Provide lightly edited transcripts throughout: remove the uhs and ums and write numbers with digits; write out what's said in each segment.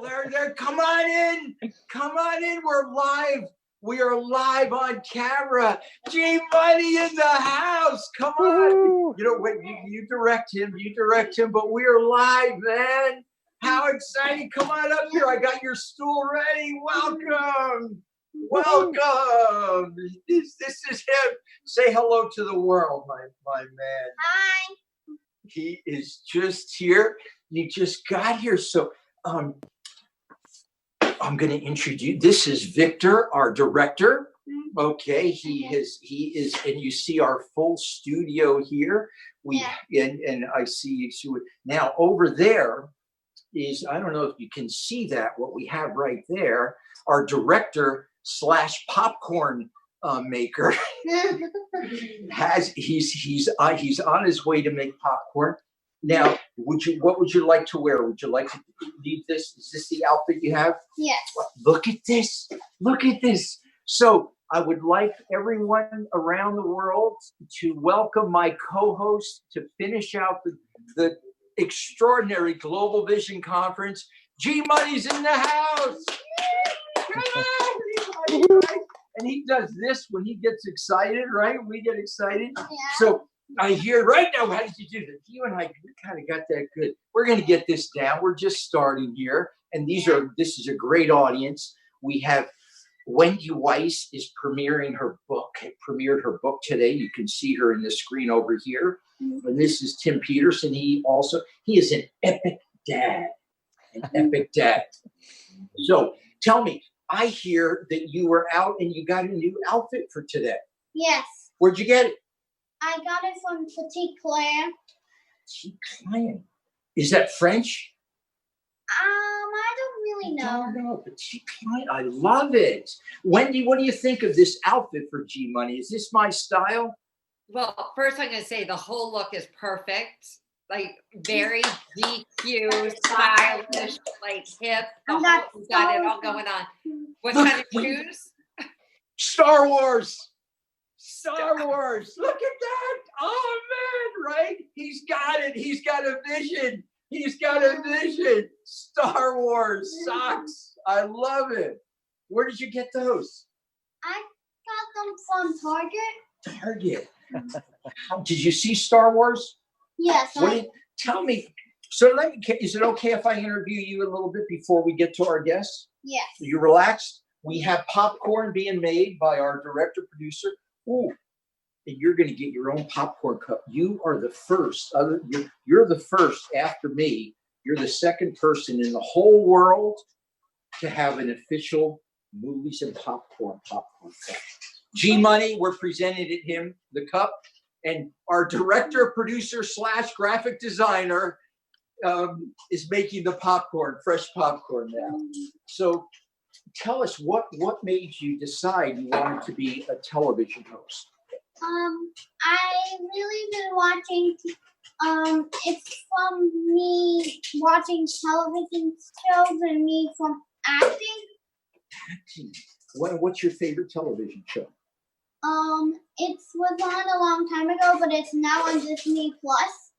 there. Come on in. Come on in. We're live. We are live on camera. G Money in the house. Come on. You know, wait, you direct him. You direct him. But we are live, man. How exciting. Come on up here. I got your stool ready. Welcome. Welcome. This is him. Say hello to the world, my man. Hi. He is just here. He just got here. So I'm going to introduce. This is Victor, our director. Okay, he is, and you see our full studio here. And I see you. Now over there is, I don't know if you can see that, what we have right there, our director / popcorn maker he's on his way to make popcorn. Now, what would you like to wear? Would you like to leave this? Is this the outfit you have? Yes. Look at this. Look at this. So I would like everyone around the world to welcome my co-host to finish out the extraordinary Global Vision Conference. G Money's in the house. Come on, and he does this when he gets excited, right? We get excited. Yeah. So I hear right now, how did you do this? You and I kind of got that good. We're going to get this down. We're just starting here. And this is a great audience. We have Wendy Weiss is premiered her book today. You can see her in the screen over here. And this is Tim Peterson. He is an epic dad. So tell me, I hear that you were out and you got a new outfit for today. Yes. Where'd you get it? I got it from Petit Claire. Petit Claire. Is that French? I don't really know. I don't know. Petit Claire. I love it. Wendy, what do you think of this outfit for G Money? Is this my style? Well, first I'm going to say the whole look is perfect. Like very GQ, stylish, like hip. You got it all going on. What kind of shoes? Star Wars. Star Wars. Look at that. Oh, man, right? He's got it. He's got a vision. He's got a vision. Star Wars socks. I love it. Where did you get those? I got them from Target. Target. Did you see Star Wars? Yes. Tell me. So is it okay if I interview you a little bit before we get to our guests? Yes. Are you relaxed? We have popcorn being made by our director producer. Ooh, and you're going to get your own popcorn cup. You are the first. You're the first after me. You're the second person in the whole world to have an official movies and popcorn cup. G Money, we're presenting him the cup. And our director, producer / graphic designer is making the popcorn, fresh popcorn now. So tell us what made you decide you wanted to be a television host? I really been watching. It's from me watching television shows and me from acting. Acting. What's your favorite television show? It was on a long time ago, but it's now on Disney Plus.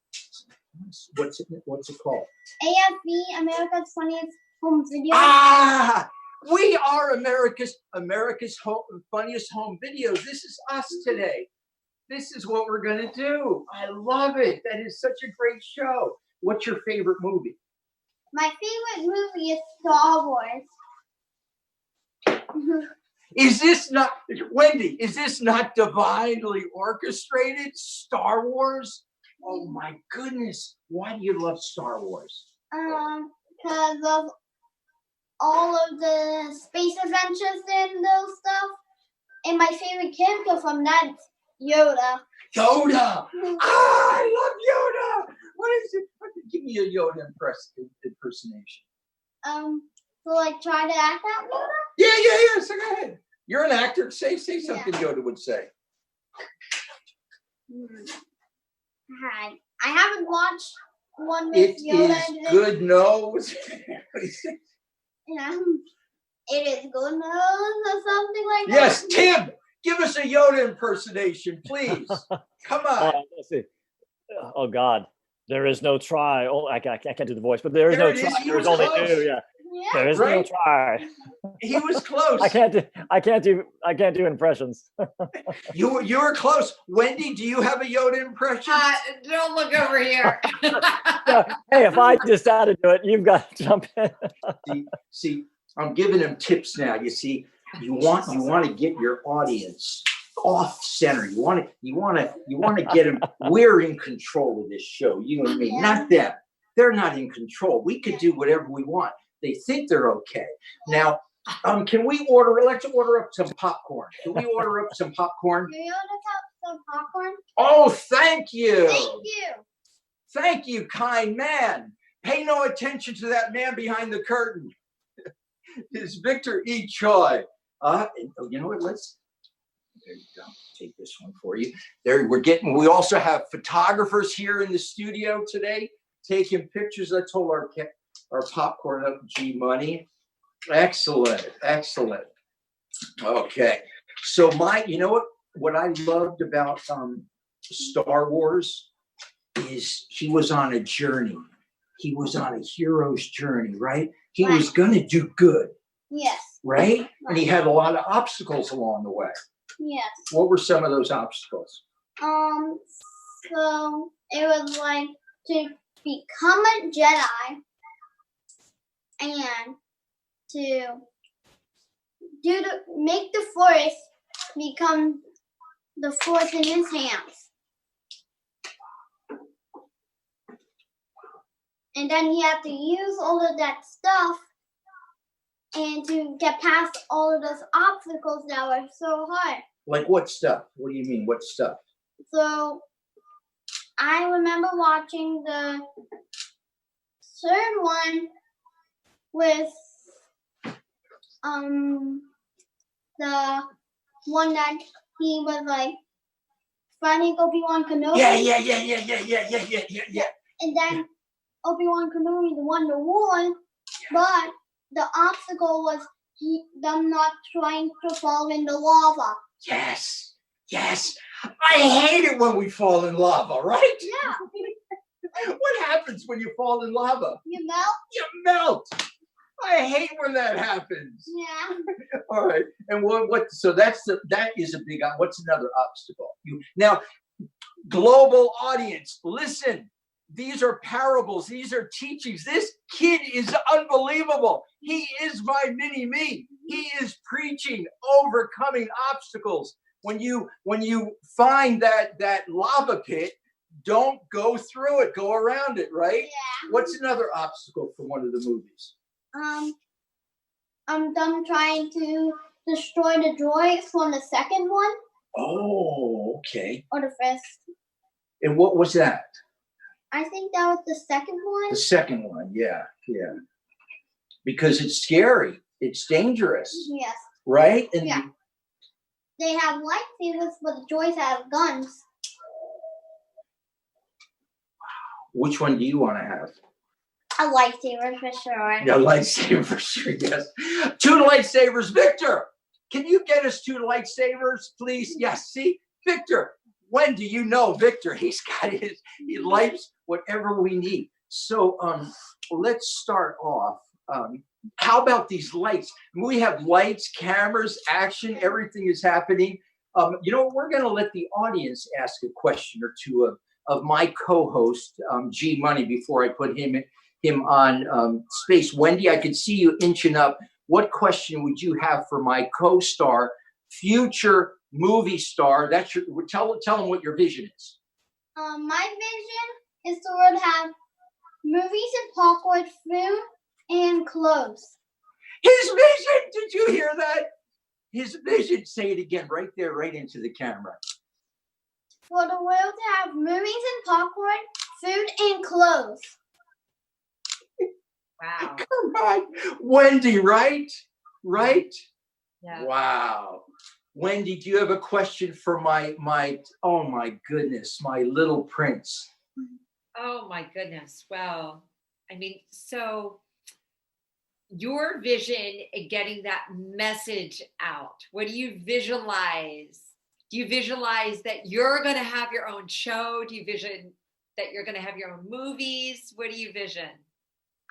What's it called? AFV, America's Funniest Home Videos. Ah, we are America's funniest home videos. This is us today. This is what we're gonna do. I love it. That is such a great show. What's your favorite movie? My favorite movie is Star Wars. Is this not, Wendy, is this not divinely orchestrated? Star Wars? Oh my goodness. Why do you love Star Wars? Because of all of the space adventures and those stuff. And my favorite character from that is Yoda. Yoda! I love Yoda! What is it? Give me a Yoda impersonation. So try to act out Yoda? Yeah. So go ahead. You're an actor. Say something Yoda would say. Hi. I haven't watched one with Yoda. It is good nose. Yeah. It is good nose or something like that. Yes, Tim. Give us a Yoda impersonation, please. Come on. Let's see. Oh God. There is no try. Oh, I can't do the voice, but there is no try. There is only do. Yeah. Yeah. There is no Right? try. He was close. I can't do impressions. You were close. Wendy, do you have a Yoda impression? Don't look over here. Yeah. Hey, if I decide to do it, you've got to jump in. See, I'm giving him tips now. You see, you want to get your audience off center. You want to get them. We're in control of this show, you and me, not them. They're not in control. We could do whatever we want. They think they're okay. Now, can we order? Let's order up some popcorn. Can we order up some popcorn? Can you order some popcorn? Oh, thank you. Thank you. Thank you, kind man. Pay no attention to that man behind the curtain. It's Victor E. Choi. You know what? There you go. Take this one for you. We also have photographers here in the studio today taking pictures. Let's hold our popcorn up, G Money. Excellent. Okay. So you know what I loved about Star Wars is he was on a journey. He was on a hero's journey, right? He was going to do good. Yes. Right? And he had a lot of obstacles along the way. Yes. What were some of those obstacles? So it was like to become a Jedi and to make the Force become the Force in his hands. And then he had to use all of that stuff and to get past all of those obstacles that were so hard. Like what stuff? What do you mean? What stuff? So I remember watching the third one with the one that he was like finding Obi-Wan Kenobi. Yeah. And then Obi-Wan Kenobi won the war, but the obstacle was them not trying to fall in the lava. Yes. I hate it when we fall in lava, right? Yeah. What happens when you fall in lava? You melt? You melt. I hate when that happens. Yeah. All right. And what? So that is a big. What's another obstacle? Now, global audience, listen. These are parables. These are teachings. This kid is unbelievable. He is my mini me. He is preaching overcoming obstacles. When you find that lava pit, don't go through it. Go around it, right? Yeah. What's another obstacle from one of the movies? I'm done trying to destroy the droids from the second one. Oh, okay. Or the first. And what was that? I think that was the second one. The second one, yeah. Because it's scary. It's dangerous. Yes. Right? And yeah. They have lightsabers, but the droids have guns. Which one do you want to have? A lightsaber for sure. A lightsaber for sure, yes. 2 lightsabers. Victor, can you get us 2 lightsabers, please? Yes, see? Victor, when do you know Victor? He's got he lights whatever we need. So let's start off. How about these lights? We have lights, cameras, action, everything is happening. We're going to let the audience ask a question or two of my co-host, G Money, before I put him on space. Wendy, I could see you inching up. What question would you have for my co-star, future movie star? Tell them what your vision is. My vision is to have movies and popcorn, food, and clothes. His vision! Did you hear that? His vision. Say it again, right there, right into the camera. For the world to have movies and popcorn, food, and clothes. Wow. Come on. Wendy, right? Yeah. Wow. Wendy, do you have a question for my oh my goodness, my little prince? Oh my goodness. Well, I mean, so your vision in getting that message out, what do you visualize? Do you visualize that you're going to have your own show? Do you vision that you're going to have your own movies? What do you vision?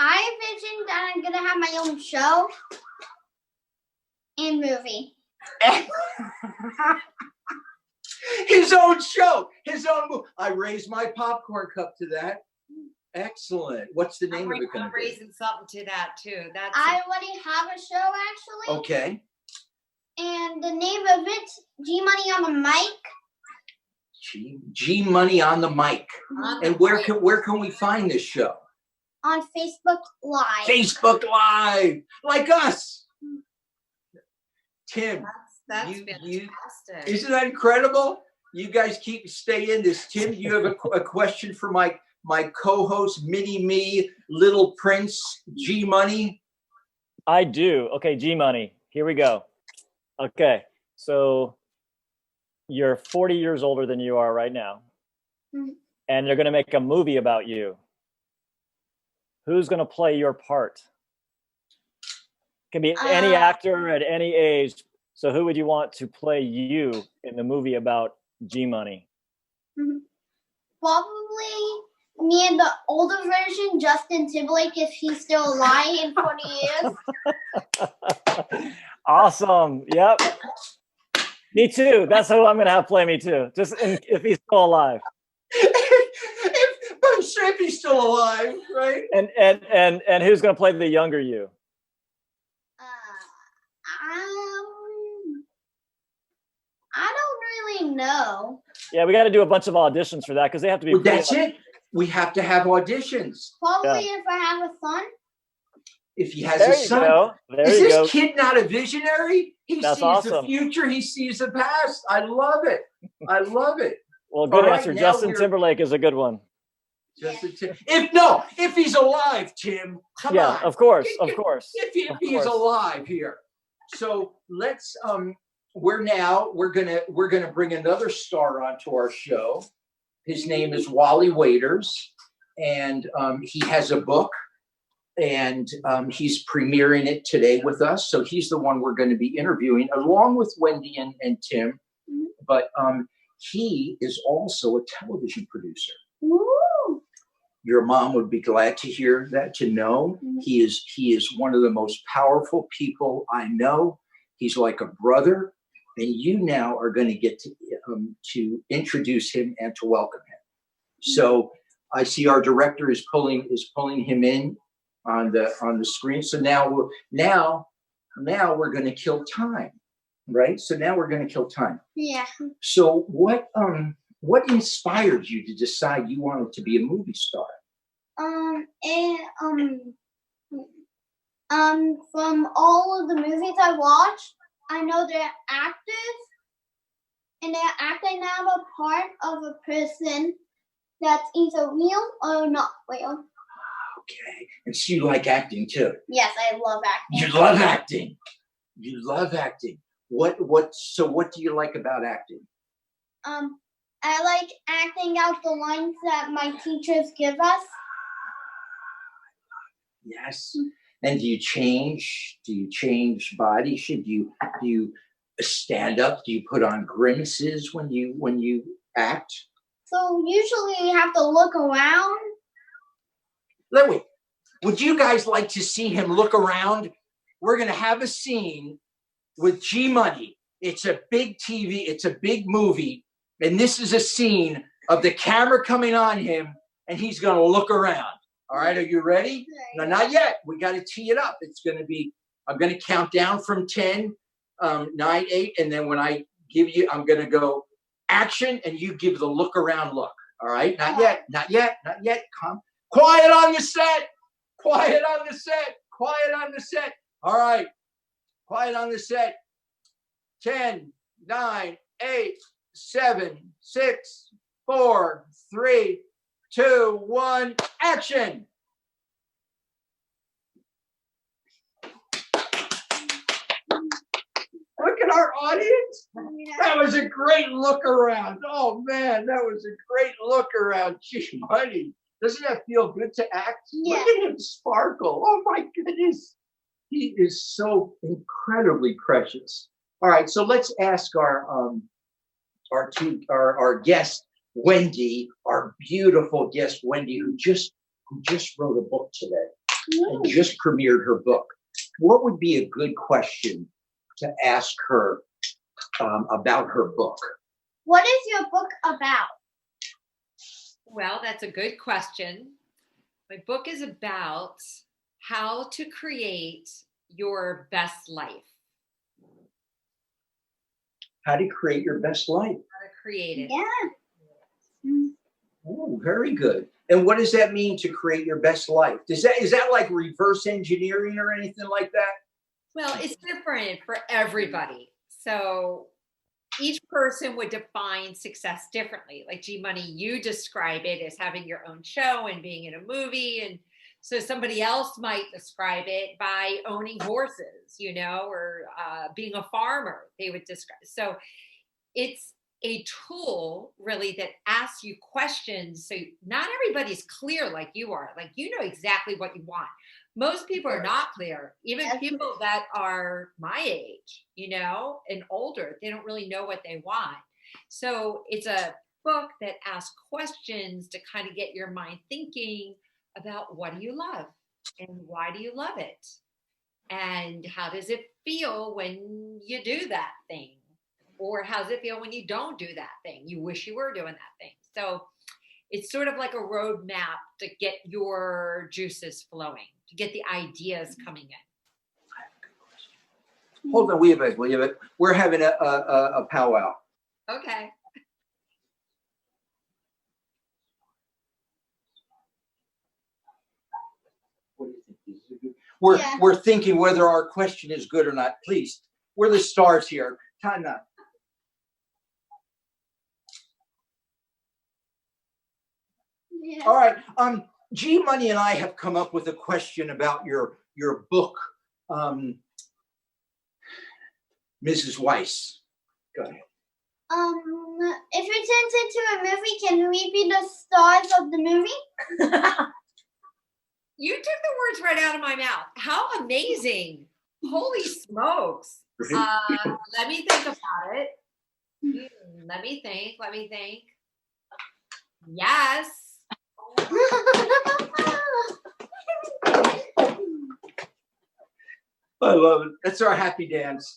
I envisioned that I'm gonna have my own show and movie. His own show, his own movie. I raised my popcorn cup to that. Excellent. What's the name of it going I'm to be? raising something to that too. That's I already have a show actually. Okay. And the name of it, G Money on the Mic. G Money on the Mic. on And the where mic. can we find this show? On Facebook Live. Facebook Live, like us. Tim, That's you- fantastic. isn't that incredible? You guys stay in this. Tim, you have a question for my co-host, Mini Me, Little Prince, G Money? I do. Okay, G Money. Here we go. Okay, so you're 40 years older than you are right now, Mhm. and they're going to make a movie about you. Who's going to play your part? Can be any actor at any age. So who would you want to play you in the movie about G Money? Probably me in the older version, Justin Timberlake, if he's still alive in 20 years. Awesome. Yep. Me too. That's who I'm going to have play me too. Just if he's still alive. I'm sure if he's still alive, right? And who's going to play the younger you? I don't really know. Yeah, we got to do a bunch of auditions for that because they have to be. Well, that's it. We have to have auditions. Probably if I have a son. If he has There a you son. go. There Is you this go. kid not a visionary? He That's sees awesome. the future. He sees the past. I love it. I love it. Well, good All right, answer. now Justin we're- Timberlake is a good one. If he's alive, Tim. Come Yeah, on. of course, of course. If of he's course. alive here. So let's we're gonna bring another star onto our show. His name is Wally Waiters, and he has a book, and he's premiering it today with us. So he's the one we're going to be interviewing along with Wendy and Tim. Mhm. But he is also a television producer. Woo! Your mom would be glad to hear that, to know. Mhm. He is one of the most powerful people I know. He's like a brother, and you now are going to get to introduce him and to welcome him. So I see our director is pulling him in on the screen. So now we're going to kill time, right? So now we're going to kill time. Yeah. So what inspired you to decide you wanted to be a movie star? From all of the movies I watched, I know they're actors, and they're acting now a part of a person that's either real or not real. Okay, and so you like acting too. Yes, I love acting. You love acting. You love acting. So what do you like about acting? I like acting out the lines that my teachers give us. Yes. And do you change body? Should do you stand up? Do you put on grimaces when you act? So usually you have to look around. Wait, would you guys like to see him look around? We're gonna have a scene with G Money. It's a big TV, it's a big movie, and this is a scene of the camera coming on him, and he's gonna look around. All right, are you ready? No, not yet. We got to tee it up. It's going to be, I'm going to count down from 10, 9, 8. And then when I give you, I'm going to go action and you give the look around look. All right. Not yet. Not yet. Not yet. Come. Quiet on the set. Quiet on the set. Quiet on the set. All right. Quiet on the set. 10, 9, 8, 7, 6, 4, 3, 2, 1, action! Look at our audience. That was a great look around. Oh man, that was a great look around. Gee, buddy, doesn't that feel good to act? Yeah. Look at him sparkle. Oh my goodness. He is so incredibly precious. All right, so let's ask our guest, Wendy, our beautiful guest, Wendy, who just wrote a book today. and just premiered her book, what would be a good question to ask her about her book? What is your book about? Well, that's a good question. My book is about how to create your best life. How to create your best life. How to create it. Yeah. Oh, very good. And what does that mean to create your best life? Is that like reverse engineering or anything like that? Well, it's different for everybody. So each person would define success differently. Like G Money, you describe it as having your own show and being in a movie. And so somebody else might describe it by owning horses, or being a farmer, they would describe. So it's a tool really that asks you questions. So not everybody's clear like you are. Like, you know exactly what you want. Most people are not clear. Even people that are my age, and older, they don't really know what they want. So it's a book that asks questions to kind of get your mind thinking about what do you love and why do you love it? And how does it feel when you do that thing? Or how does it feel when you don't do that thing? You wish you were doing that thing. So it's sort of like a roadmap to get your juices flowing, to get the ideas coming in. I have a good question. Hold on, we have it. We're having a powwow. Okay. What do you think? Is it good? We're thinking whether our question is good or not. Please, we're the stars here. Time out. Yeah. All right. G Money and I have come up with a question about your book, Mrs. Weiss. Go ahead. If it turns into a movie, can we be the stars of the movie? You took the words right out of my mouth. How amazing. Holy smokes. Let me think about it. Let me think. Yes. I love it. That's our happy dance.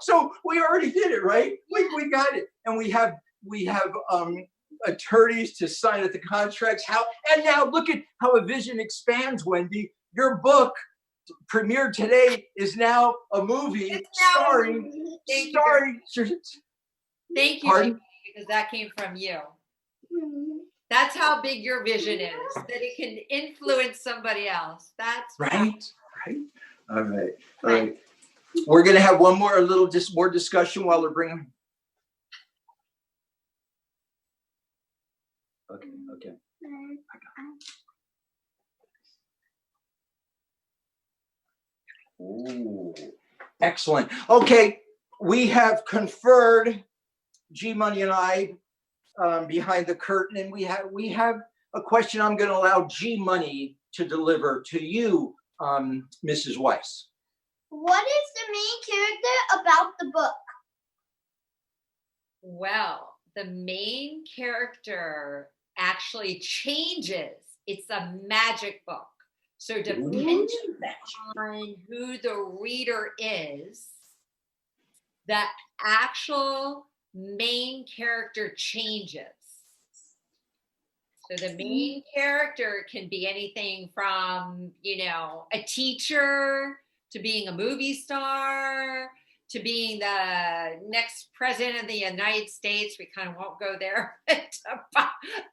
So we already did it, right? We got it, and we have attorneys to sign at the contracts. And now look at how a vision expands, Wendy. Your book, premiered today, is now a movie starring. Thank you, Pardon? because that came from you. That's how big your vision is, that it can influence somebody else. That's right. All right. We're gonna have more discussion while we're bringing. Okay. Ooh, excellent. Okay, we have conferred, G Money and I, behind the curtain, and we have a question I'm going to allow G Money to deliver to you, Mrs. Weiss. What is the main character about the book? Well, the main character actually changes. It's a magic book. So depending on who the reader is, the actual main character changes. So the main character can be anything from, a teacher to being a movie star to being the next president of the United States. We kind of won't go there,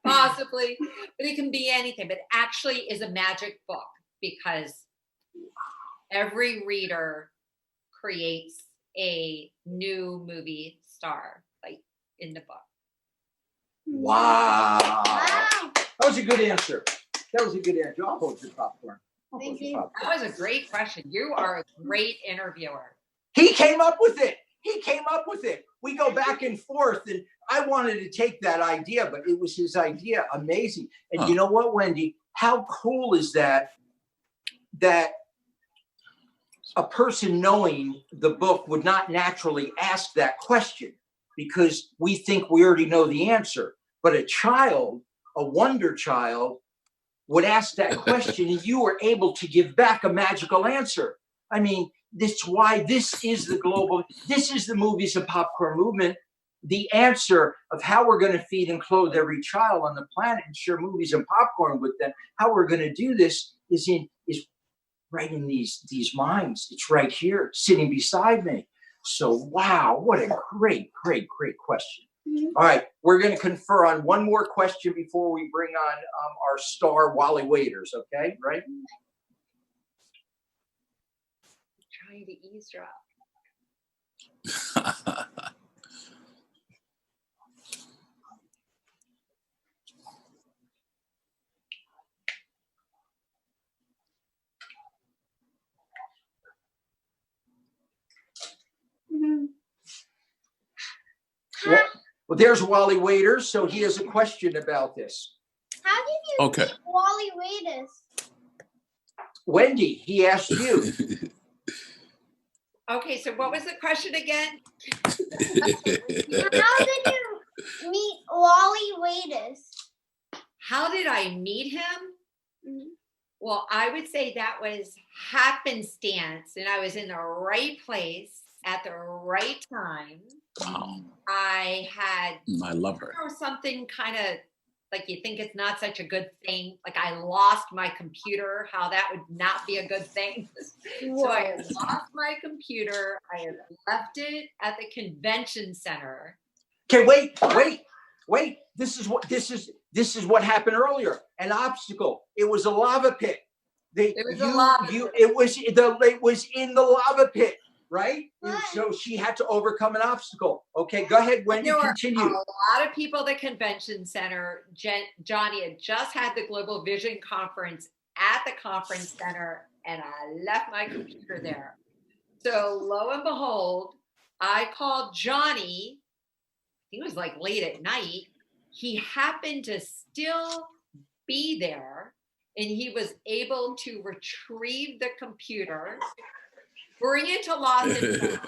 possibly, but it can be anything. But it actually is a magic book because every reader creates a new movie star, like in the book. Wow. That was a good answer. I'll hold your popcorn. Thank you. That was a great question. You are a great interviewer. He came up with it. We go back and forth, and I wanted to take that idea, but it was his idea. Amazing. And you know what, Wendy? How cool is that a person knowing the book would not naturally ask that question because we think we already know the answer. But a child, a wonder child, would ask that question and you were able to give back a magical answer. I mean, that's why this is the Movies and Popcorn movement. The answer of how we're going to feed and clothe every child on the planet and share movies and popcorn with them, how we're going to do this is right in these minds. It's right here, sitting beside me. So, wow, what a great question. All right, we're going to confer on one more question before we bring on our star Wally Waiters, okay? Right? Trying to eavesdrop. Well, there's Wally Waiters, so he has a question about this. How did you meet Wally Waiters? Wendy, he asked you. Okay, so what was the question again? How did you meet Wally Waiters? How did I meet him? Well, I would say that was happenstance, and I was in the right place at the right time. Wow. I love her. Something kind of like you think it's not such a good thing. Like I lost my computer, how that would not be a good thing. So I had lost my computer. I had left it at the convention center. Okay, wait. This is what happened earlier. An obstacle. It was a lava pit. It was in the lava pit, right? So she had to overcome an obstacle. Okay, go ahead, Wendy. Continue. There were a lot of people at the convention center. Johnny had just had the Global Vision Conference at the conference center, and I left my computer there. So lo and behold, I called Johnny. I think it was like late at night. He happened to still be there, and he was able to retrieve the computer, bring it to Los Angeles.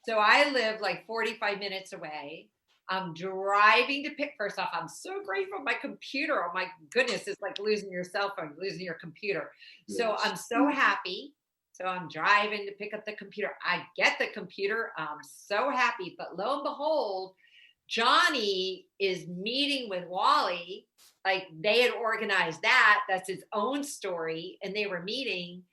So I live like 45 minutes away. I'm driving to pick. First off, I'm so grateful for my computer. Oh my goodness, it's like losing your cell phone, losing your computer. Yes. So I'm so happy. So I'm driving to pick up the computer. I get the computer. I'm so happy. But lo and behold, Johnny is meeting with Wally. Like they had organized that. That's his own story. And they were meeting.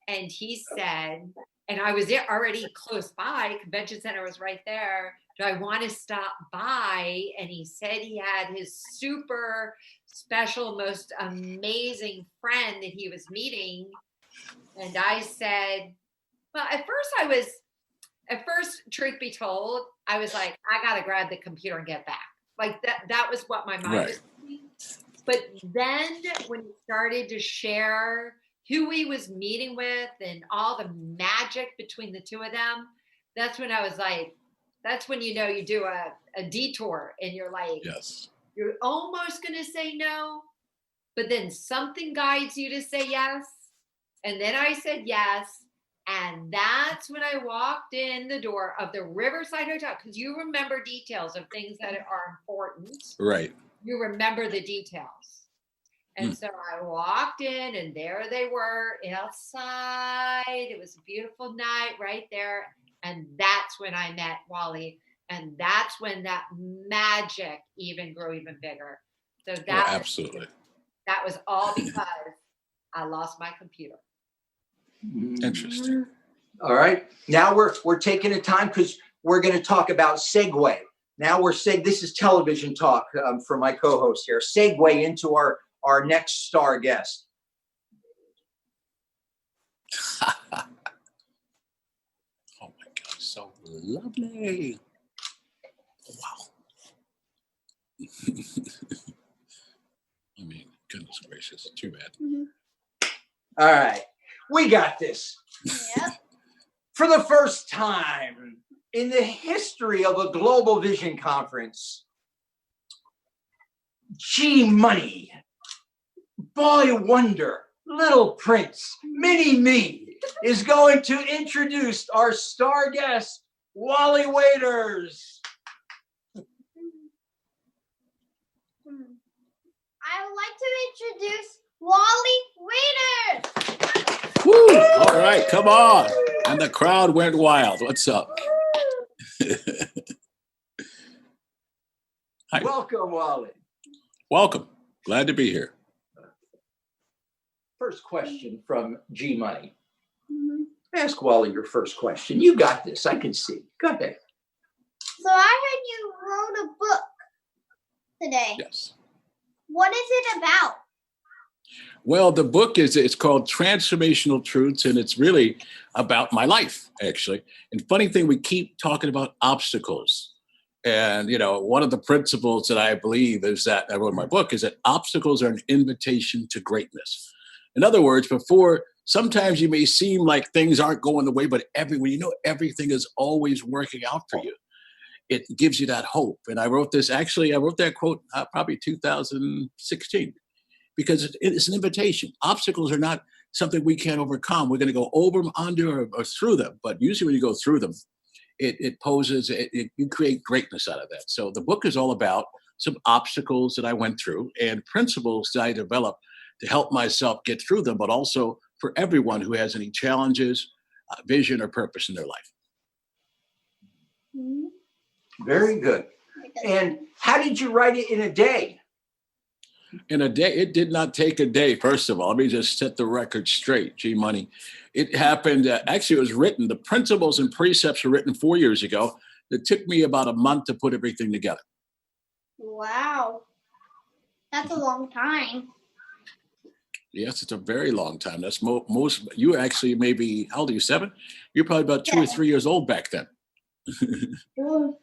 And he said, and I was there already close by. Convention center was right there. Do I want to stop by? And he said he had his super special, most amazing friend that he was meeting. And I said, well, at first, truth be told, I was like, I got to grab the computer and get back. Like that was what my mind was thinking. But then when he started to share who he was meeting with and all the magic between the two of them, that's when I was like, that's when you know you do a detour and you're like, yes, you're almost going to say no, but then something guides you to say yes. And then I said yes. And that's when I walked in the door of the Riverside Hotel, because you remember details of things that are important. Right. You remember the details. And so I walked in and there they were outside. It was a beautiful night right there. And that's when I met Wally. And that's when that magic even grew even bigger. So that absolutely. That was all because I lost my computer. Interesting. All right. Now we're taking a time because we're going to talk about segue. Now this is television talk for my co-host here. Segue into our next star guest. Oh my God, so lovely. Wow. I mean, goodness gracious, too bad. All right. We got this. Yep. For the first time in the history of a Global Vision Conference, G-Money, Boy Wonder, Little Prince, Mini Me is going to introduce our star guest, Wally Waiters. I would like to introduce Wally Waiters. Woo! All right, come on. And the crowd went wild. What's up? Hi. Welcome, Wally. Welcome. Glad to be here. First question from G Money. Mhm. Ask Wally your first question. You got this. I can see. Go ahead. So I heard you wrote a book today. Yes. What is it about? Well, the book it's called Transformational Truths, and it's really about my life, actually. And funny thing, we keep talking about obstacles. And, one of the principles that I believe is that I wrote in my book is that obstacles are an invitation to greatness. In other words, sometimes you may seem like things aren't going the way, but when you know everything is always working out for you, it gives you that hope. And I wrote that quote probably 2016. Because it is an invitation. Obstacles are not something we can't overcome. We're going to go over them, under, or through them. But usually when you go through them, you create greatness out of that. So the book is all about some obstacles that I went through and principles that I developed to help myself get through them, but also for everyone who has any challenges, vision, or purpose in their life. Mhm. Very good. And how did you write it in a day? In a day, it did not take a day, first of all. Let me just set the record straight, G Money. It happened, actually, it was written, the principles and precepts were written 4 years ago. It took me about a month to put everything together. Wow. That's a long time. Yes, it's a very long time. That's most, you actually maybe, how old are you, 7? You're probably about 2 or 3 years old back then. Mm.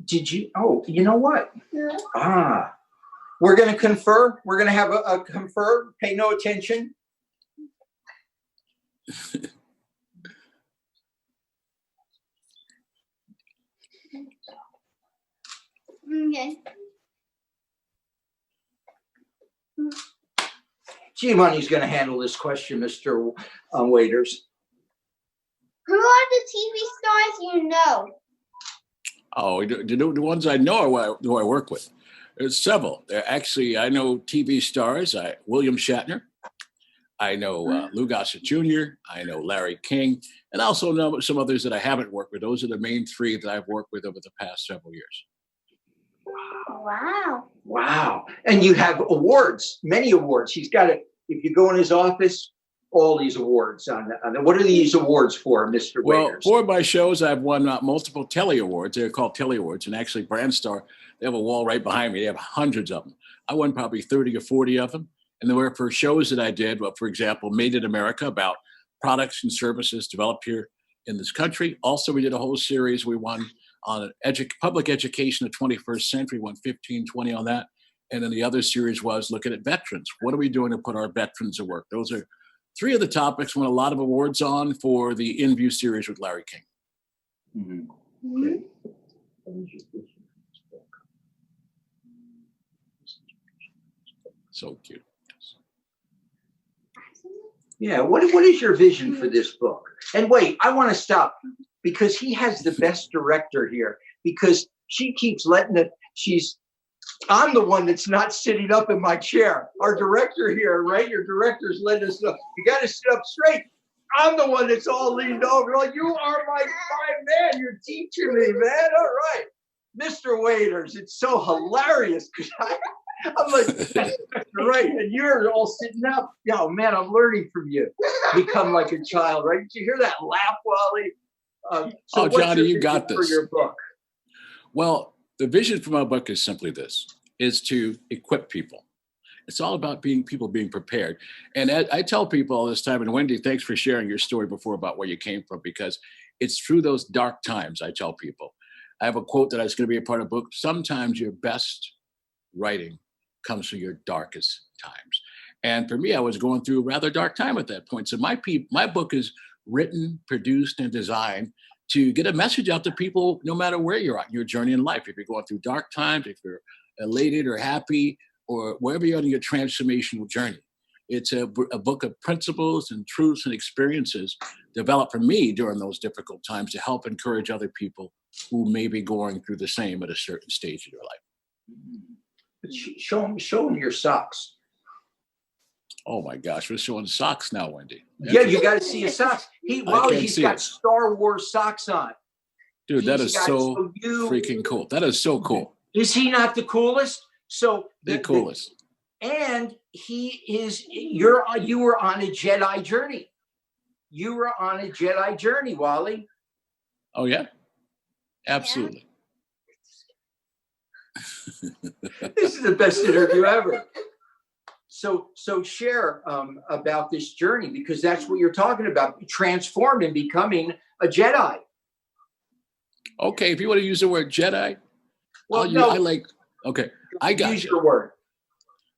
Did you? Oh, you know what? Yeah. We're going to confer. We're going to have a confer. Pay no attention. Okay. G Money's going to handle this question, Mr. Waiters. Who are the TV stars you know? Oh, the ones I know are who I work with. There's several. Actually, I know TV stars. William Shatner. I know Lou Gossett Jr. I know Larry King. And I also know some others that I haven't worked with. Those are the main 3 that I've worked with over the past several years. Wow. Wow. And you have awards, many awards. He's got it. If you go in his office, all these awards on what are these awards for, Mr. Well, Waiters? for my shows, I've won multiple Telly Awards. They're called Telly Awards. And actually, Brandstar, they have a wall right behind me. They have hundreds of them. I won probably 30 or 40 of them. And they were for shows that I did, well, for example, Made in America, about products and services developed here in this country. Also, we did a whole series. We won on public education of the 21st century, won 15, 20 on that. And then the other series was looking at veterans. What are we doing to put our veterans to work? Those are 3 of the topics won a lot of awards on for the In View series with Larry King. Mm-hmm. Okay. So cute. Yeah. What is your vision for this book? And wait, I want to stop because he has the best director here because she keeps letting it. I'm the one that's not sitting up in my chair. Our director here, right? Your director's letting us know. You got to sit up straight. I'm the one that's all leaned over. Like, you are my man. You're teaching me, man. All right. Mr. Waiters, it's so hilarious because I'm like, that's right. And you're all sitting up. Yo, man, I'm learning from you. Become like a child, right? Did you hear that laugh, Wally? So Johnny, you got this. For your book? Well, the vision for my book is simply this, is to equip people. It's all about people being prepared. And I tell people all this time, and Wendy, thanks for sharing your story before about where you came from, because it's through those dark times, I tell people. I have a quote that is going to be a part of the book. Sometimes your best writing comes from your darkest times. And for me, I was going through a rather dark time at that point. So my book is written, produced, and designed to get a message out to people no matter where you're at in your journey in life. If you're going through dark times, if you're elated or happy, or wherever you're on your transformational journey. It's a book of principles and truths and experiences developed for me during those difficult times to help encourage other people who may be going through the same at a certain stage of their life. Show him your socks. Oh my gosh, we're showing socks now, Wendy. Yeah, you got to see his socks. Wally, he's got it. Star Wars socks on. Dude, that is so freaking cool. That is so cool. Is he not the coolest? So the coolest. And he is. You were on a Jedi journey. You were on a Jedi journey, Wally. Oh yeah, absolutely. This is the best interview ever. So share about this journey, because that's what you're talking about. Transformed and becoming a Jedi. Okay, if you want to use the word Jedi, well, no, I like. Okay, I got use your word.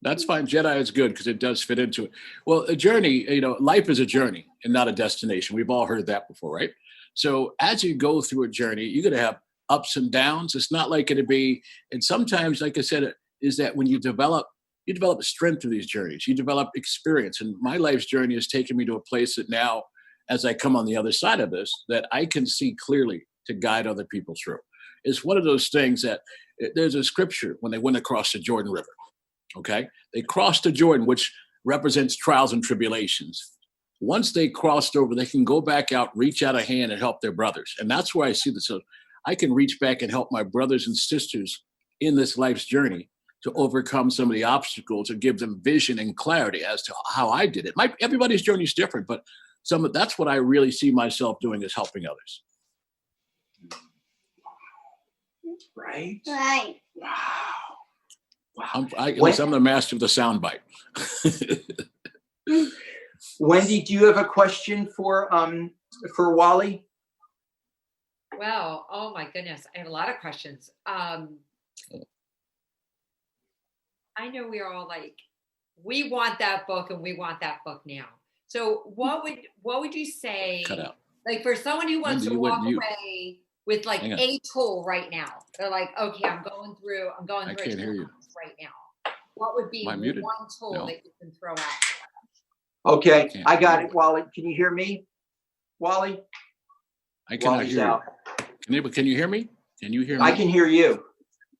That's fine. Jedi is good because it does fit into it. Well, a journey, life is a journey and not a destination. We've all heard that before, right? So as you go through a journey, you're going to have ups and downs. It's not like it'd be, and sometimes, like I said, is that when you develop strength through these journeys, you develop experience. And my life's journey has taken me to a place that now, as I come on the other side of this, that I can see clearly to guide other people through. It's one of those things that there's a scripture when they went across the Jordan River. Okay, they crossed the Jordan, which represents trials and tribulations. Once they crossed over, they can go back out, reach out a hand and help their brothers. And that's where I see this. So I can reach back and help my brothers and sisters in this life's journey to overcome some of the obstacles and give them vision and clarity as to how I did it. Everybody's journey is different, but that's what I really see myself doing, is helping others. Right. Wow. I'm the master of the soundbite. Wendy, do you have a question for Wally? Well, oh my goodness, I have a lot of questions. I know we are all like, we want that book and we want that book now. So what would you say? Cut out. Like for someone who wants to walk away with like a tool right now, they're like, okay, I'm going through I can't hear you right now. What would be one tool that you can throw out? Okay, I got it, Wally. Can you hear me, Wally? I cannot hear you. Can you hear me? Can you hear me? I can hear you.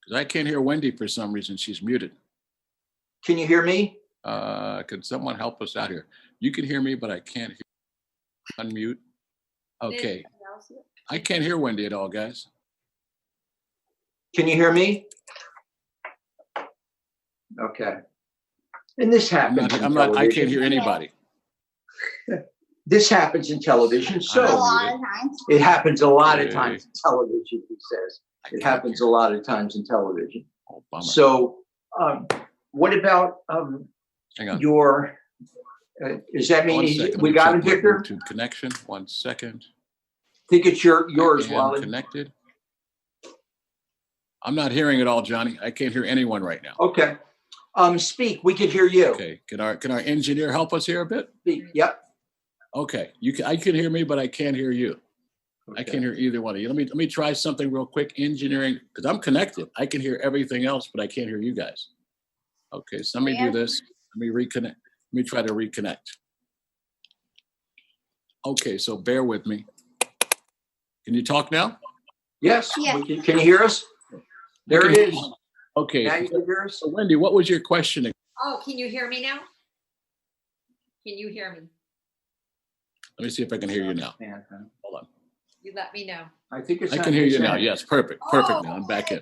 Because I can't hear Wendy for some reason. She's muted. Can you hear me? Could someone help us out here? You can hear me, but I can't hear. Unmute. Okay. I can't hear Wendy at all, guys. Can you hear me? Okay. And this happens. I can't hear anybody. This happens in television. So it happens a lot of times in television, he says. It happens a lot of times in television. Oh, bummer. So what about hang on. your, does that mean we got it, Victor? Bluetooth connection. 1 second. I think it's yours, Wally. Connected. I'm not hearing it all, Johnny. I can't hear anyone right now. Okay. Speak. We can hear you. Okay. Can our engineer help us here a bit? Speak. Yep. Okay. I can hear me, but I can't hear you. Okay. I can't hear either one of you. Let me try something real quick. Engineering, because I'm connected. I can hear everything else, but I can't hear you guys. Okay. So let me do this. Let me reconnect. Let me try to reconnect. Okay. So bear with me. Can you talk now? Yes. Yeah. Can you hear us? There it is. Okay. Now you can hear us. So Wendy, what was your question? Oh, can you hear me now? Can you hear me? Let me see if I can hear you now. Hold on. You let me know. I think I can hear you now. Yes, perfect. Perfect now. I'm back in.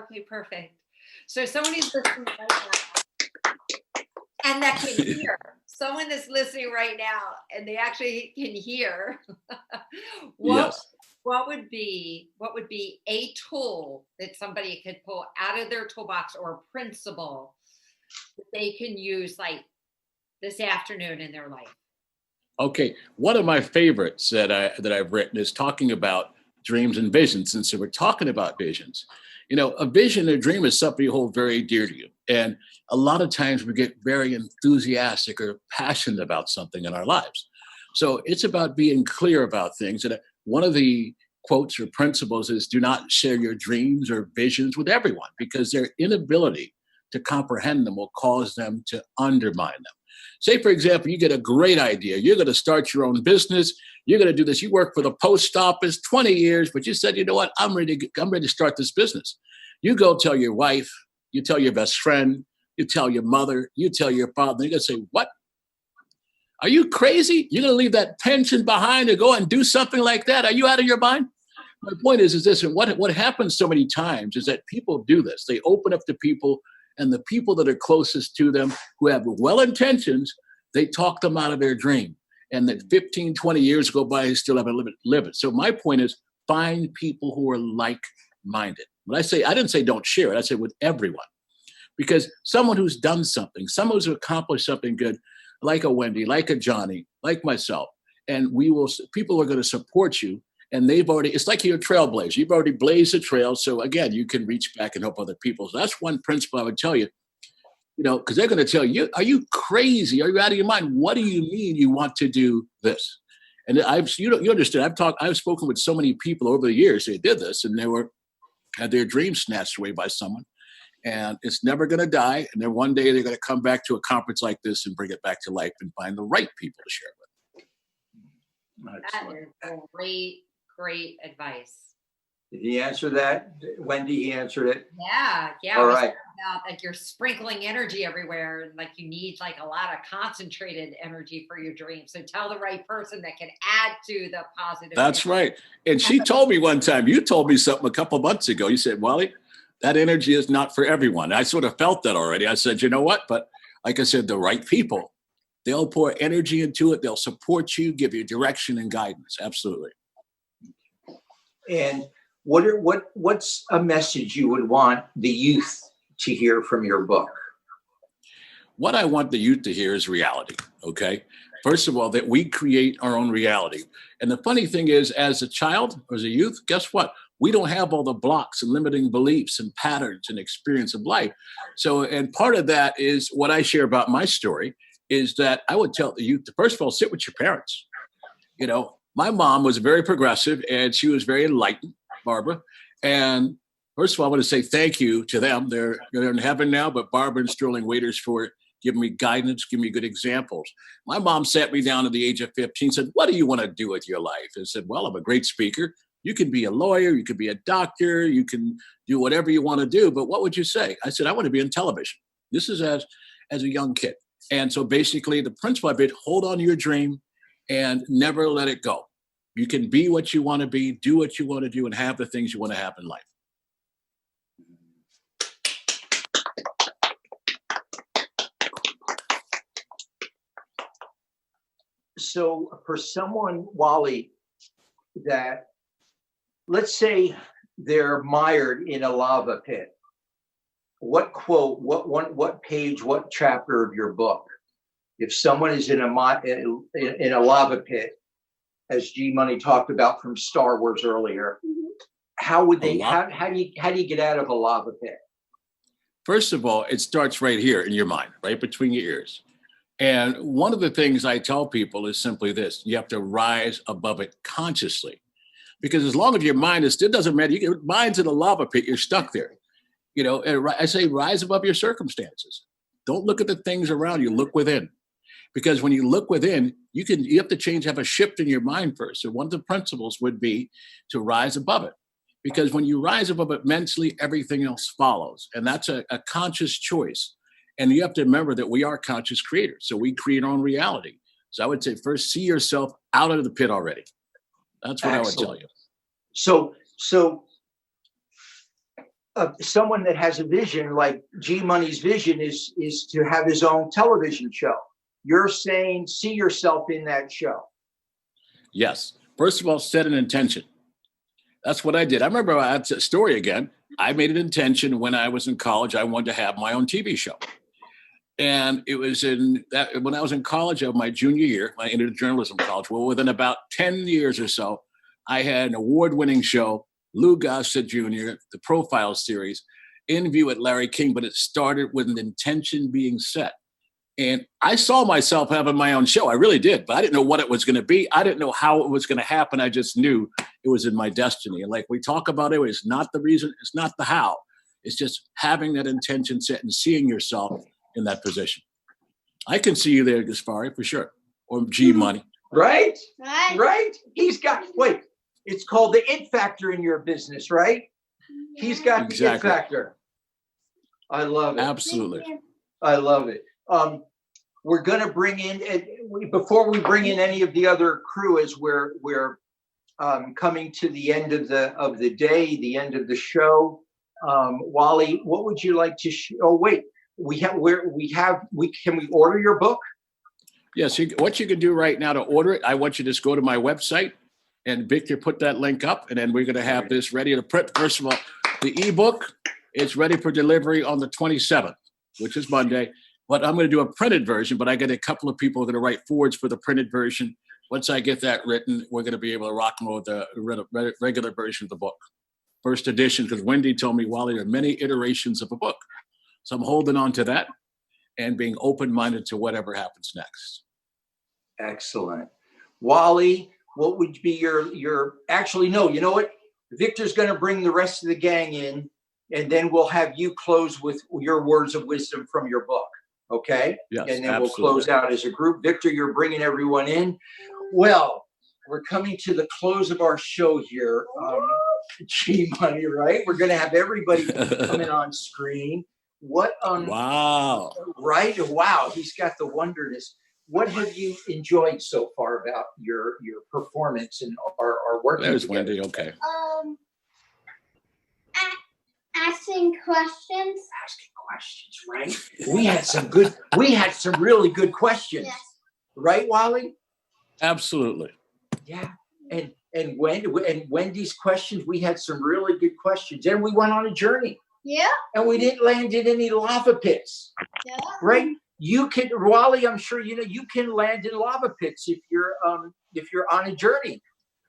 Okay, perfect. So someone is listening right now and that can hear. Someone is listening right now and they actually can hear. What would be a tool that somebody could pull out of their toolbox, or a principle that they can use like this afternoon in their life? Okay, one of my favorites that I've written is talking about dreams and visions. And so we're talking about visions. A vision or dream is something you hold very dear to you. And a lot of times we get very enthusiastic or passionate about something in our lives. So it's about being clear about things. And one of the quotes or principles is do not share your dreams or visions with everyone, because their inability to comprehend them will cause them to undermine them. Say, for example, you get a great idea. You're going to start your own business. You're going to do this. You work for the post office 20 years, but you said, you know what? I'm ready to start this business. You go tell your wife, you tell your best friend, you tell your mother, you tell your father, they're going to say, what? Are you crazy? You're going to leave that pension behind to go and do something like that? Are you out of your mind? My point is this, and what happens so many times is that people do this. They open up to people, and the people that are closest to them who have well intentions, they talk them out of their dream. And that 15, 20 years go by, they still haven't lived it. So my point is, find people who are like-minded. When I say, I didn't say don't share it, I said with everyone. Because someone who's done something, someone who's accomplished something good, like a Wendy, like a Johnny, like myself, and people are going to support you. And it's like you're a trailblazer. You've already blazed a trail. So again, you can reach back and help other people. So that's one principle I would tell you, because they're going to tell you, are you crazy? Are you out of your mind? What do you mean you want to do this? And you understand, I've spoken with so many people over the years, they did this and had their dreams snatched away by someone. And it's never going to die. And then one day they're going to come back to a conference like this and bring it back to life and find the right people to share it with. That is great advice. Did he answer that? Wendy, he answered it? Yeah. All right. About like you're sprinkling energy everywhere, and like you need like a lot of concentrated energy for your dreams. So tell the right person that can add to the positive. That's energy. right. And she told me one time, you told me something a couple months ago. You said, Wally, that energy is not for everyone. I sort of felt that already. I said, you know what? But like I said, the right people, they'll pour energy into it. They'll support you, give you direction and guidance. Absolutely. And what's a message you would want the youth to hear from your book? What I want the youth to hear is reality, okay? First of all, that we create our own reality. And the funny thing is, as a child or as a youth, guess what? We don't have all the blocks and limiting beliefs and patterns and experience of life. So, and part of that is what I share about my story is that I would tell the youth to, first of all, sit with your parents. My mom was very progressive and she was very enlightened, Barbara. And first of all, I want to say thank you to them. They're in heaven now, but Barbara and Sterling Waiters for giving me guidance, giving me good examples. My mom sat me down at the age of 15, said, what do you want to do with your life? And I said, well, I'm a great speaker. You can be a lawyer, you could be a doctor, you can do whatever you want to do, but what would you say? I said, I want to be in television. This is as a young kid. And so basically the principle of it, hold on to your dream and never let it go. You can be what you want to be, do what you want to do, and have the things you want to have in life. So for someone, Wally, that let's say they're mired in a lava pit, what quote, what page, what chapter of your book, if someone is in a lava pit, as G Money talked about from Star Wars earlier, how would they, how do you get out of a lava pit? First of all, it starts right here in your mind, right between your ears. And one of the things I tell people is simply this: you have to rise above it consciously. Because as long as your mind is, it doesn't matter. Your mind's in a lava pit, you're stuck there. And I say rise above your circumstances. Don't look at the things around you, look within. Because when you look within, you have to have a shift in your mind first. So one of the principles would be to rise above it. Because when you rise above it mentally, everything else follows. And that's a conscious choice. And you have to remember that we are conscious creators. So we create our own reality. So I would say first, see yourself out of the pit already. That's what Excellent. I would tell you. So someone that has a vision, like G Money's vision is to have his own television show. You're saying see yourself in that show. Yes. First of all, set an intention. That's what I did. I remember a story again. I made an intention when I was in college. I wanted to have my own TV show. And it was when I was in college of my junior year, I entered journalism college. Well, within about 10 years or so, I had an award-winning show, Lou Gossett Jr., the Profile series, In View at Larry King, but it started with an intention being set. And I saw myself having my own show. I really did, but I didn't know what it was going to be. I didn't know how it was going to happen. I just knew it was in my destiny. And like we talk about it, it's not the reason, it's not the how. It's just having that intention set and seeing yourself in that position. I can see you there, Gaspari, for sure. Or G Money. Right? He's got, wait, it's called the it factor in your business, right? He's got the Exactly. it factor. I love it. Absolutely. I love it. We're going to bring in, before we bring in any of the other crew, as we're coming to the end of the day, the end of the show. Wally, what would you like to? Oh wait, can we order your book? Yes. What you can do right now to order it, I want you to just go to my website, and Victor put that link up, and then we're going to have this ready to print. First of all, the ebook is ready for delivery on the 27th, which is Monday. But I'm going to do a printed version, but I get a couple of people who are going to write forwards for the printed version. Once I get that written, we're going to be able to rock and roll with the regular version of the book. First edition, because Wendy told me, Wally, there are many iterations of a book. So I'm holding on to that and being open-minded to whatever happens next. Excellent. Wally, what would be your actually, no, you know what? Victor's going to bring the rest of the gang in, and then we'll have you close with your words of wisdom from your book. Okay? Yes, and then absolutely. We'll close out as a group. Victor, you're bringing everyone in. Well, we're coming to the close of our show here. G-Money, right? We're going to have everybody coming on screen. What? Wow. Right? Wow. He's got the wonderness. What have you enjoyed so far about your performance and our work? There's Wendy. Okay. Asking questions. Asking questions, right? We had some really good questions. Yes. Right, Wally? Absolutely. Yeah. And Wendy's questions, we had some really good questions. And we went on a journey. Yeah. And we didn't land in any lava pits. Yeah. Right? You can, Wally, I'm sure you can land in lava pits if you're on a journey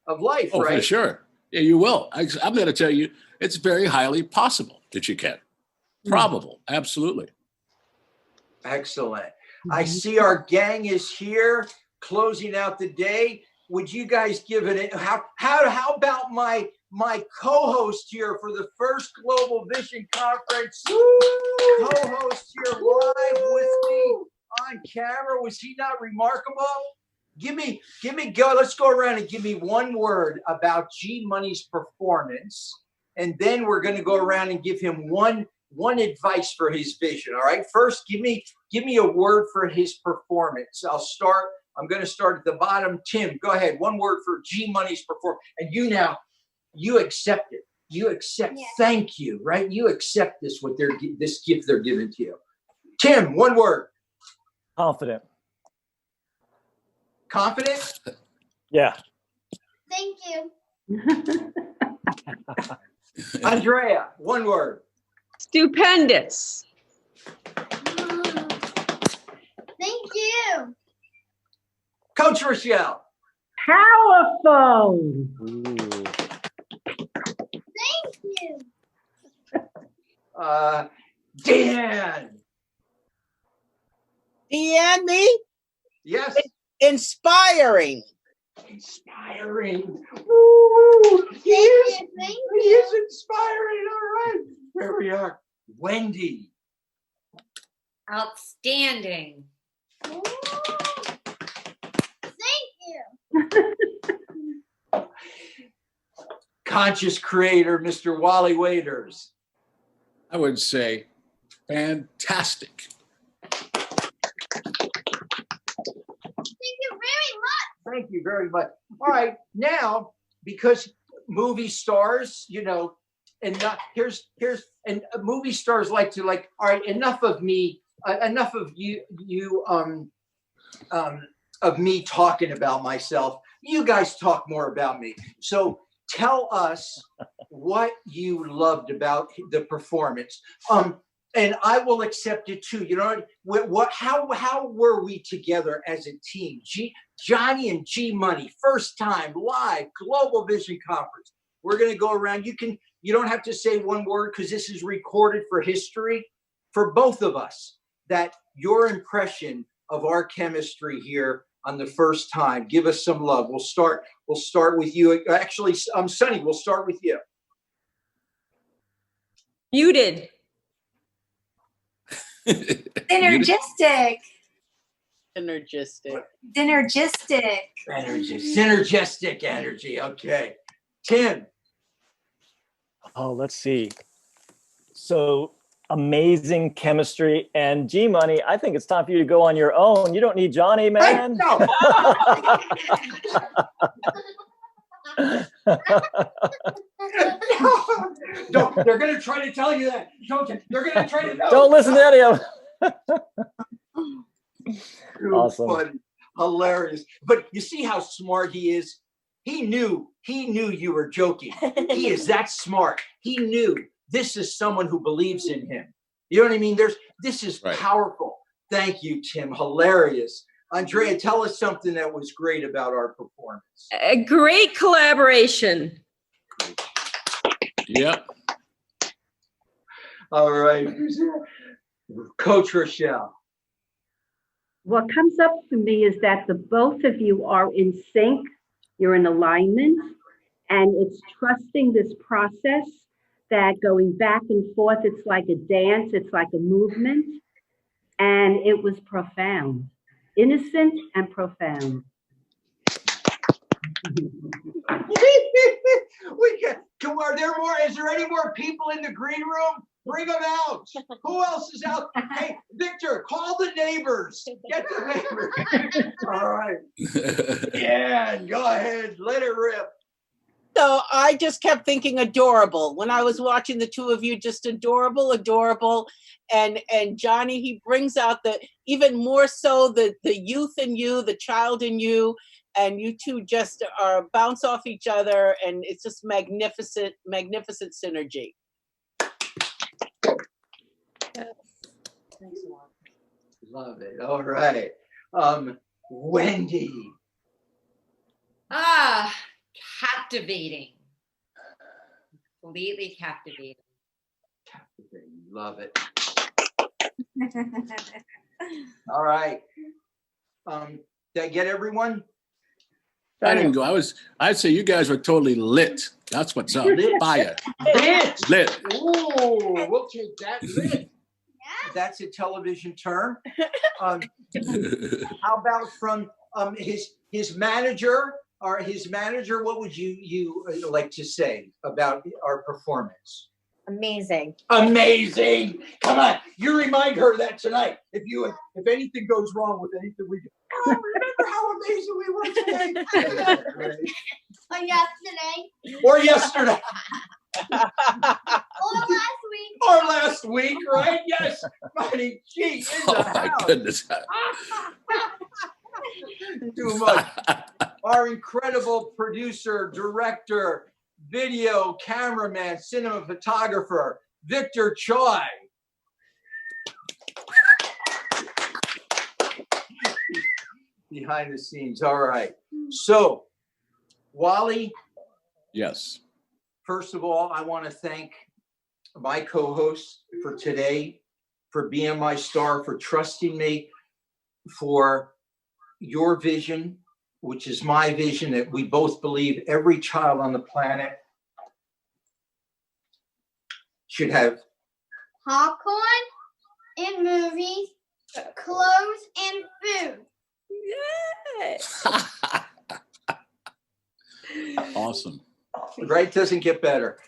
of life, Oh, right? for sure. Yeah, you will. I'm going to tell you, it's very highly possible that you can. Probable. Absolutely. Excellent. I see our gang is here closing out the day. Would you guys give it how about my co-host here for the first Global Vision Conference? Co-host here live with me on camera. Was he not remarkable? Give me go. Let's go around and give me one word about G-Money's performance, and then we're going to go around and give him one advice for his vision. All right. First, give me a word for his performance. I'm going to start at the bottom. Tim, go ahead. One word for G-Money's performance, and you accept it. You accept. Yes. Thank you. Right. You accept this gift they're giving to you. Tim, one word. Confident. Confident? Yeah. Thank you. Andrea, one word. Stupendous. Thank you. Coach Rochelle. Powerful. Ooh. Thank you. Dan. Andy, Yes. inspiring. Inspiring. Ooh, Thank you. Thank He you. is inspiring. All right. Where we are. Wendy. Outstanding. Ooh. Thank you. Conscious creator, Mr. Wally Waiters. I would say fantastic. Thank you very much. Thank you very much. All right. Now, because movie stars, and movie stars like to all right, enough of me, enough of you of me talking about myself. You guys talk more about me. So tell us what you loved about the performance. And I will accept it too. How were we together as a team? Johnny and G-Money, first time live Global Vision Conference. We're going to go around. You don't have to say one word because this is recorded for history for both of us. That your impression of our chemistry here on the first time. Give us some love. We'll start with you. Actually, Sonny, we'll start with you. Muted. Synergistic. Synergistic. Synergistic energy. Okay. Tim. Oh, let's see. So amazing chemistry. And G Money, I think it's time for you to go on your own. You don't need Johnny, man. No. Don't. They're going to try to tell you that. Don't. They're going to try to. Don't listen to any of them. Awesome. Funny. Hilarious. But you see how smart he is? He knew you were joking. He is that smart. He knew this is someone who believes in him. You know what I mean? This is Right. powerful. Thank you, Tim. Hilarious. Andrea, tell us something that was great about our performance. A great collaboration. Yep. All right. Coach Rochelle. What comes up for me is that the both of you are in sync, you're in alignment, and it's trusting this process that going back and forth, it's like a dance, it's like a movement, and it was profound, innocent and profound. Are there more? Is there any more people in the green room? Bring them out. Who else is out? Hey, Victor, call the neighbors. Get the neighbors. All right. Yeah, go ahead. Let it rip. So I just kept thinking adorable when I was watching the two of you, just adorable. And Johnny, he brings out the even more so the youth in you, the child in you, and you two just are bounce off each other, and it's just magnificent synergy. Love it. All right. Wendy. Captivating. Completely captivating. Love it. All right. Did I get everyone? I didn't go. I'd say you guys were totally lit. That's what's up. Lit. Fire. Lit. Lit. Ooh, we'll take that. Lit. That's a television term. How about from his manager? Or his manager, what would you like to say about our performance? Amazing. Amazing! Come on, you remind her that tonight. If anything goes wrong with anything we do, oh, remember how amazing we were today. Or yesterday. Or yesterday. Or last week. Or last week, right? Yes, buddy. Gee, Oh my goodness. Too much. Our incredible producer, director, video, cameraman, cinema photographer, Victor Choi. Behind the scenes. All right. So, Wally. Yes. First of all, I want to thank my co-host for today, for being my star, for trusting me, for your vision, which is my vision, that we both believe every child on the planet should have Popcorn and movies, clothes and food. Awesome. Right? Doesn't get better.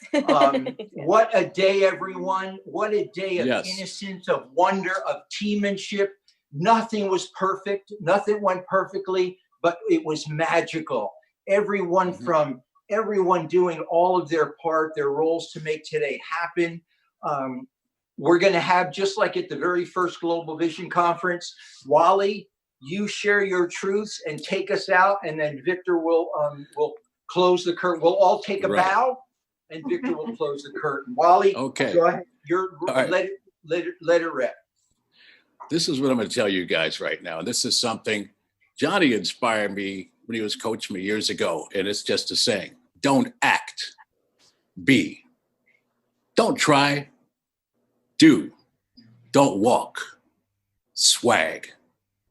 What a day, everyone. What a day of innocence, of wonder, of teammanship. Nothing was perfect. Nothing went perfectly, but it was magical. Everyone from everyone doing all of their part, their roles to make today happen. We're going to have, just like at the very first Global Vision Conference, Wally, you share your truths and take us out, and then Victor will close the curtain. We'll all take a bow, and Victor will close the curtain. Wally, okay. Go ahead. Right. Let it rip. This is what I'm going to tell you guys right now. And this is something Johnny inspired me when he was coaching me years ago. And it's just a saying: don't act, be. Don't try, do. Don't walk, swag.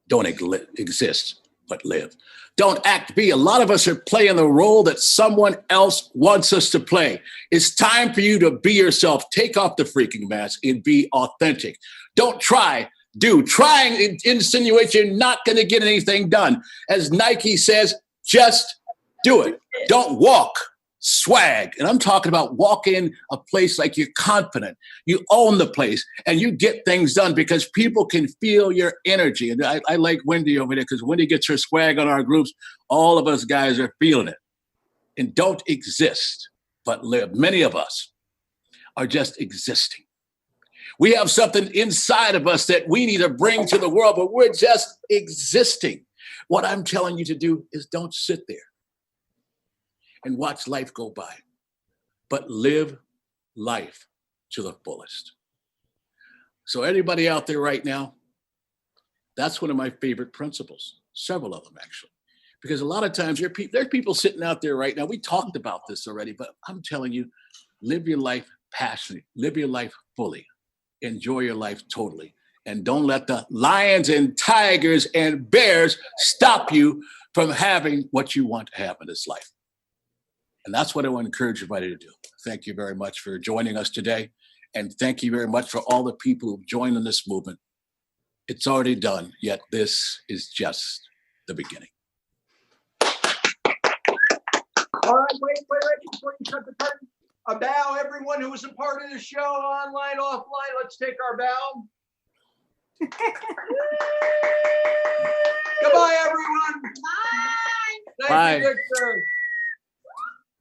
Don't exist, but live. Don't act, be. A lot of us are playing the role that someone else wants us to play. It's time for you to be yourself. Take off the freaking mask and be authentic. Don't try, do. Trying insinuates you're not going to get anything done. As Nike says, just do it. Don't walk, swag. And I'm talking about walk in a place like you're confident, you own the place, and you get things done because people can feel your energy. And I like Wendy over there because Wendy gets her swag on our groups. All of us guys are feeling it. And don't exist, but live. Many of us are just existing. We have something inside of us that we need to bring to the world, but we're just existing. What I'm telling you to do is don't sit there and watch life go by, but live life to the fullest. So anybody out there right now, that's one of my favorite principles, several of them actually, because a lot of times there are people sitting out there right now. We talked about this already, but I'm telling you, live your life passionately, live your life fully, enjoy your life totally, and don't let the lions and tigers and bears stop you from having what you want to have in this life. And that's what I want to encourage everybody to do. Thank you very much for joining us today. And thank you very much for all the people who've joined in this movement. It's already done, yet this is just the beginning. All right, wait, before you cut the curtain. A bow, everyone who was a part of the show, online, offline. Let's take our bow. Goodbye, everyone. Bye. Thank you, Victor.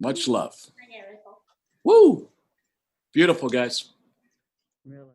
Much love. Woo! Beautiful, guys. Really?